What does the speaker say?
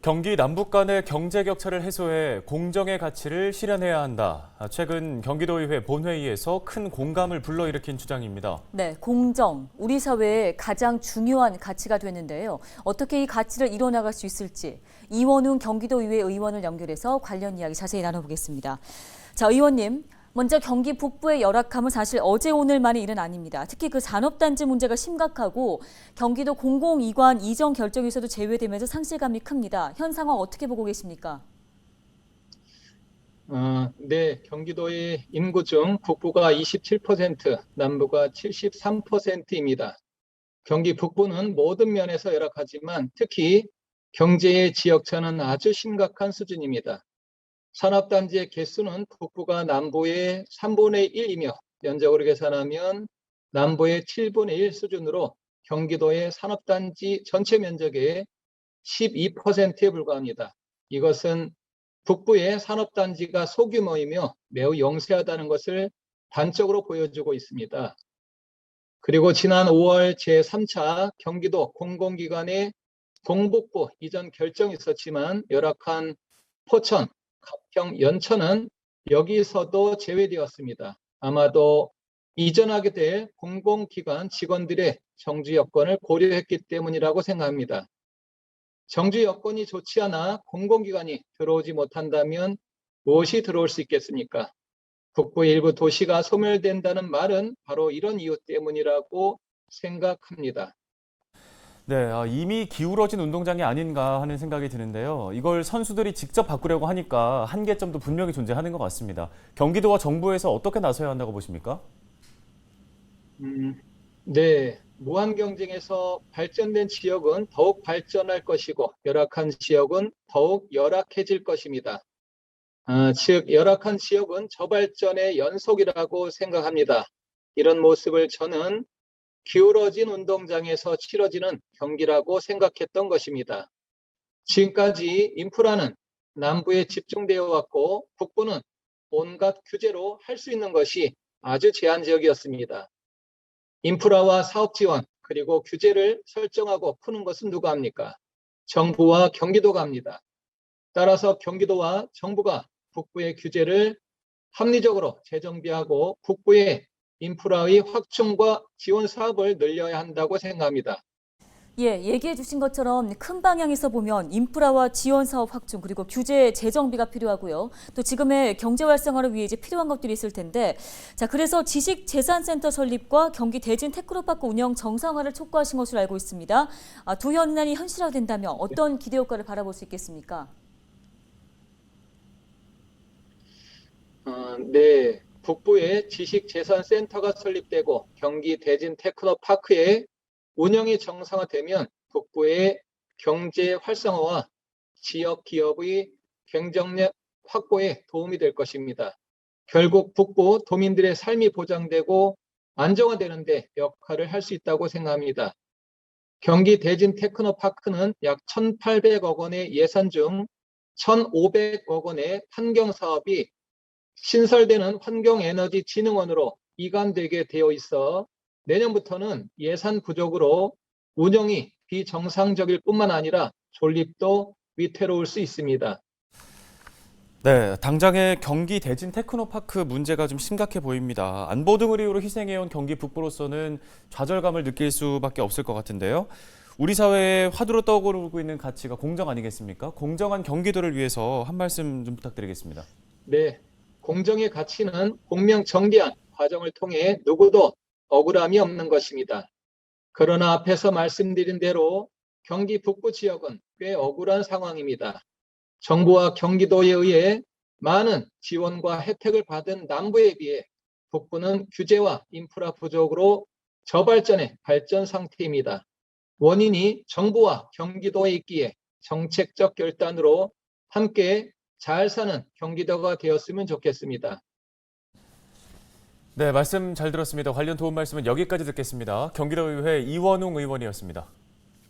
경기 남북 간의 경제 격차를 해소해 공정의 가치를 실현해야 한다. 최근 경기도의회 본회의에서 큰 공감을 불러일으킨 주장입니다. 네, 공정, 우리 사회의 가장 중요한 가치가 되는데요. 어떻게 이 가치를 이뤄나갈 수 있을지 이원웅 경기도의회 의원을 연결해서 관련 이야기 자세히 나눠보겠습니다. 자, 의원님. 먼저 경기 북부의 열악함은 사실 어제 오늘만의 일은 아닙니다. 특히 그 산업단지 문제가 심각하고 경기도 공공기관 이전 결정에서도 제외되면서 상실감이 큽니다. 현 상황 어떻게 보고 계십니까? 네, 경기도의 인구 중 북부가 27%, 남부가 73%입니다. 경기 북부는 모든 면에서 열악하지만 특히 경제의 지역차는 아주 심각한 수준입니다. 산업단지의 개수는 북부가 남부의 3분의 1이며 면적으로 계산하면 남부의 7분의 1 수준으로 경기도의 산업단지 전체 면적의 12%에 불과합니다. 이것은 북부의 산업단지가 소규모이며 매우 영세하다는 것을 단적으로 보여주고 있습니다. 그리고 지난 5월 제3차 경기도 공공기관의 동북부 이전 결정이 있었지만 열악한 포천, 가평, 연천은 여기서도 제외되었습니다. 아마도 이전하게 될 공공기관 직원들의 정주 여건을 고려했기 때문이라고 생각합니다. 정주 여건이 좋지 않아 공공기관이 들어오지 못한다면 무엇이 들어올 수 있겠습니까? 북부의 일부 도시가 소멸된다는 말은 바로 이런 이유 때문이라고 생각합니다. 네, 이미 기울어진 운동장이 아닌가 하는 생각이 드는데요. 이걸 선수들이 직접 바꾸려고 하니까 한계점도 분명히 존재하는 것 같습니다. 경기도와 정부에서 어떻게 나서야 한다고 보십니까? 네, 무한 경쟁에서 발전된 지역은 더욱 발전할 것이고 열악한 지역은 더욱 열악해질 것입니다. 즉 열악한 지역은 저발전의 연속이라고 생각합니다. 이런 모습을 저는 기울어진 운동장에서 치러지는 경기라고 생각했던 것입니다. 지금까지 인프라는 남부에 집중되어 왔고 북부는 온갖 규제로 할 수 있는 것이 아주 제한적이었습니다. 인프라와 사업 지원 그리고 규제를 설정하고 푸는 것은 누가 합니까? 정부와 경기도가 합니다. 따라서 경기도와 정부가 북부의 규제를 합리적으로 재정비하고 북부의 인프라의 확충과 지원 사업을 늘려야 한다고 생각합니다. 예, 얘기해 주신 것처럼 큰 방향에서 보면 인프라와 지원 사업 확충 그리고 규제 재정비가 필요하고요. 또 지금의 경제 활성화를 위해 이제 필요한 것들이 있을 텐데, 자 그래서 지식재산센터 설립과 경기 대진 테크노파크 운영 정상화를 촉구하신 것으로 알고 있습니다. 두 현안이 현실화된다면 어떤 기대 효과를 바라볼 수 있겠습니까? 네, 북부에 지식재산센터가 설립되고 경기 대진 테크노파크의 운영이 정상화되면 북부의 경제 활성화와 지역 기업의 경쟁력 확보에 도움이 될 것입니다. 결국 북부 도민들의 삶이 보장되고 안정화되는 데 역할을 할 수 있다고 생각합니다. 경기 대진 테크노파크는 약 1,800억 원의 예산 중 1,500억 원의 환경사업이 신설되는 환경에너지진흥원으로 이관되게 되어 있어 내년부터는 예산 부족으로 운영이 비정상적일 뿐만 아니라 존립도 위태로울 수 있습니다. 네, 당장의 경기 대진 테크노파크 문제가 좀 심각해 보입니다. 안보 등을 이유로 희생해온 경기 북부로서는 좌절감을 느낄 수밖에 없을 것 같은데요. 우리 사회에 화두로 떠오르고 있는 가치가 공정 아니겠습니까? 공정한 경기도를 위해서 한 말씀 좀 부탁드리겠습니다. 네, 공정의 가치는 공명정대한 과정을 통해 누구도 억울함이 없는 것입니다. 그러나 앞에서 말씀드린 대로 경기 북부 지역은 꽤 억울한 상황입니다. 정부와 경기도에 의해 많은 지원과 혜택을 받은 남부에 비해 북부는 규제와 인프라 부족으로 저발전의 발전 상태입니다. 원인이 정부와 경기도에 있기에 정책적 결단으로 함께 잘 사는 경기도가 되었으면 좋겠습니다. 네, 말씀 잘 들었습니다. 관련 도움 말씀은 여기까지 듣겠습니다. 경기도의회 이원웅 의원이었습니다.